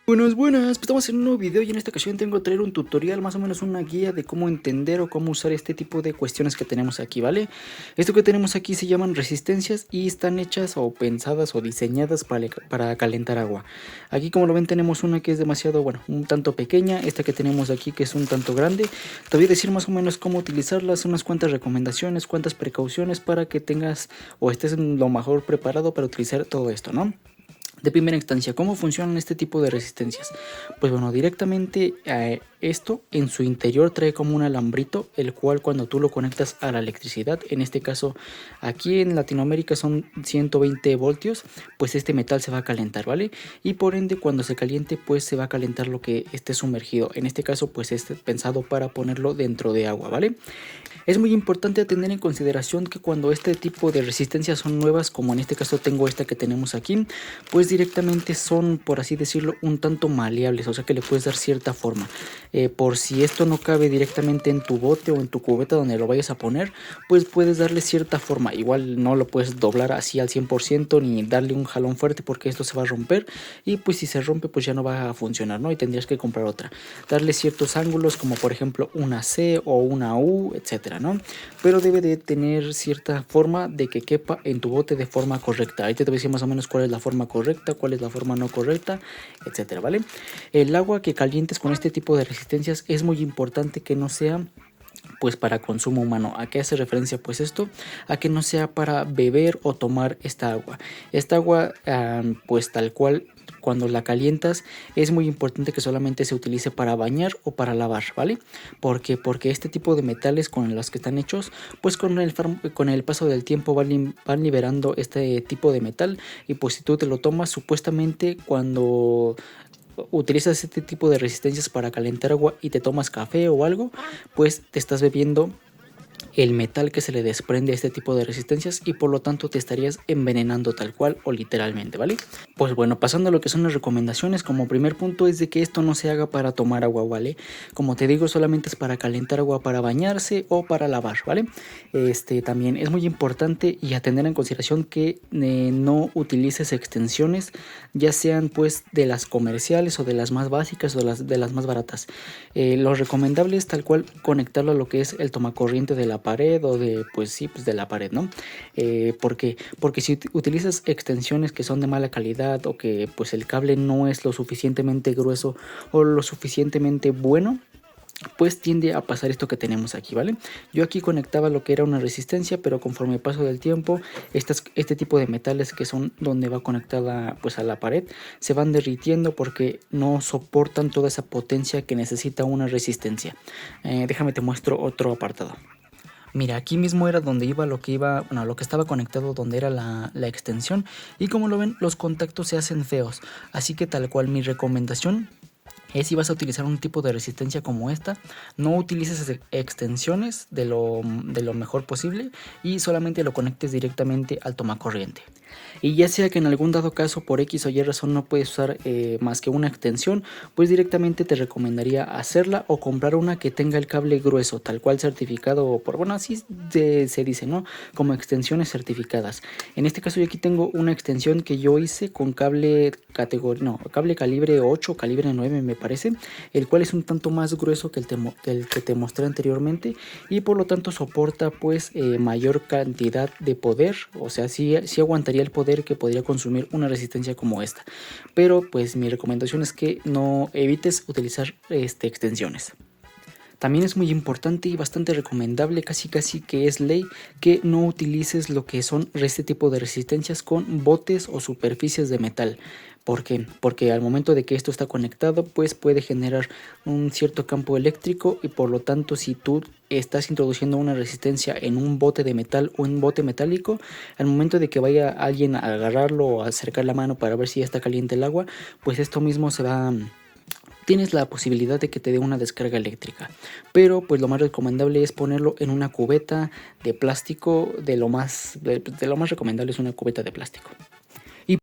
Buenas, buenas, pues estamos en un nuevo video y en esta ocasión tengo que traer un tutorial, más o menos una guía de cómo entender o cómo usar este tipo de cuestiones que tenemos aquí, ¿vale? Esto que tenemos aquí se llaman resistencias y están hechas o pensadas o diseñadas para calentar agua. Aquí, como lo ven, tenemos una que es demasiado, bueno, un tanto pequeña, esta que tenemos aquí que es un tanto grande. Te voy a decir más o menos cómo utilizarlas, unas cuantas recomendaciones, cuantas precauciones para que tengas o estés lo mejor preparado para utilizar todo esto, ¿no? De primera instancia, ¿cómo funcionan este tipo de resistencias? Pues bueno, directamente esto en su interior trae como un alambrito, el cual cuando tú lo conectas a la electricidad, en este caso aquí en Latinoamérica son 120 voltios, pues este metal se va a calentar, ¿vale? Y por ende cuando se caliente pues se va a calentar lo que esté sumergido, en este caso pues es pensado para ponerlo dentro de agua, ¿vale? Es muy importante tener en consideración que cuando este tipo de resistencias son nuevas, como en este caso tengo esta que tenemos aquí, pues directamente son, por así decirlo, un tanto maleables, o sea que le puedes dar cierta forma. Por si esto no cabe directamente en tu bote o en tu cubeta donde lo vayas a poner, pues puedes darle cierta forma. Igual no lo puedes doblar así al 100% ni darle un jalón fuerte porque esto se va a romper y pues si se rompe pues ya no va a funcionar, ¿no? Y tendrías que comprar otra. Darle ciertos ángulos como por ejemplo una C o una U, etcétera, ¿no? Pero debe de tener cierta forma de que quepa en tu bote de forma correcta. Ahí te voy a decir más o menos cuál es la forma correcta, cuál es la forma no correcta, etcétera, ¿vale? El agua que calientes con este tipo de resistencias es muy importante que no sea pues para consumo humano. ¿A qué hace referencia pues esto? A que no sea para beber o tomar esta agua. Esta agua pues tal cual cuando la calientas es muy importante que solamente se utilice para bañar o para lavar, ¿vale? Porque este tipo de metales con los que están hechos, pues con el paso del tiempo van liberando este tipo de metal y pues si tú te lo tomas supuestamente cuando utilizas este tipo de resistencias para calentar agua y te tomas café o algo, pues te estás bebiendo el metal que se le desprende a este tipo de resistencias y por lo tanto te estarías envenenando tal cual o literalmente, ¿vale? Pues bueno, pasando a lo que son las recomendaciones, como primer punto es de que esto no se haga para tomar agua, ¿vale? Como te digo, solamente es para calentar agua para bañarse o para lavar, ¿vale? También es muy importante y a tener en consideración que no utilices extensiones, ya sean pues de las comerciales o de las más básicas o de las más baratas. Lo recomendable es tal cual conectarlo a lo que es el tomacorriente de la pared o de, pues sí, pues de la pared, ¿no? ¿Por qué? Porque si utilizas extensiones que son de mala calidad o que pues el cable no es lo suficientemente grueso o lo suficientemente bueno, pues tiende a pasar esto que tenemos aquí, ¿vale? Yo aquí conectaba lo que era una resistencia, pero conforme paso del tiempo, este tipo de metales que son donde va conectada pues a la pared, se van derritiendo porque no soportan toda esa potencia que necesita una resistencia. Déjame te muestro otro apartado. Mira, aquí mismo era donde bueno, lo que estaba conectado donde era la extensión y como lo ven, los contactos se hacen feos, así que tal cual mi recomendación es si vas a utilizar un tipo de resistencia como esta, no utilices extensiones de lo mejor posible y solamente lo conectes directamente al tomacorriente. Y ya sea que en algún dado caso por X o Y razón no puedes usar más que una extensión, pues directamente te recomendaría hacerla o comprar una que tenga el cable grueso, tal cual certificado por, bueno, así se dice, ¿no? Como extensiones certificadas. En este caso yo aquí tengo una extensión que yo hice con cable cable calibre 8, calibre 9 me parece, el cual es un tanto más grueso que el que te mostré anteriormente y por lo tanto soporta pues mayor cantidad de poder, o sea, sí aguantaría el poder que podría consumir una resistencia como esta, pero pues mi recomendación es que no evites utilizar extensiones. También es muy importante y bastante recomendable, casi que es ley, que no utilices lo que son este tipo de resistencias con botes o superficies de metal. ¿Por qué? Porque al momento de que esto está conectado, pues puede generar un cierto campo eléctrico y por lo tanto si tú estás introduciendo una resistencia en un bote de metal o un bote metálico, al momento de que vaya alguien a agarrarlo o a acercar la mano para ver si ya está caliente el agua, pues esto mismo tienes la posibilidad de que te dé una descarga eléctrica, pero pues lo más recomendable es ponerlo en una cubeta de plástico, de lo más recomendable es una cubeta de plástico.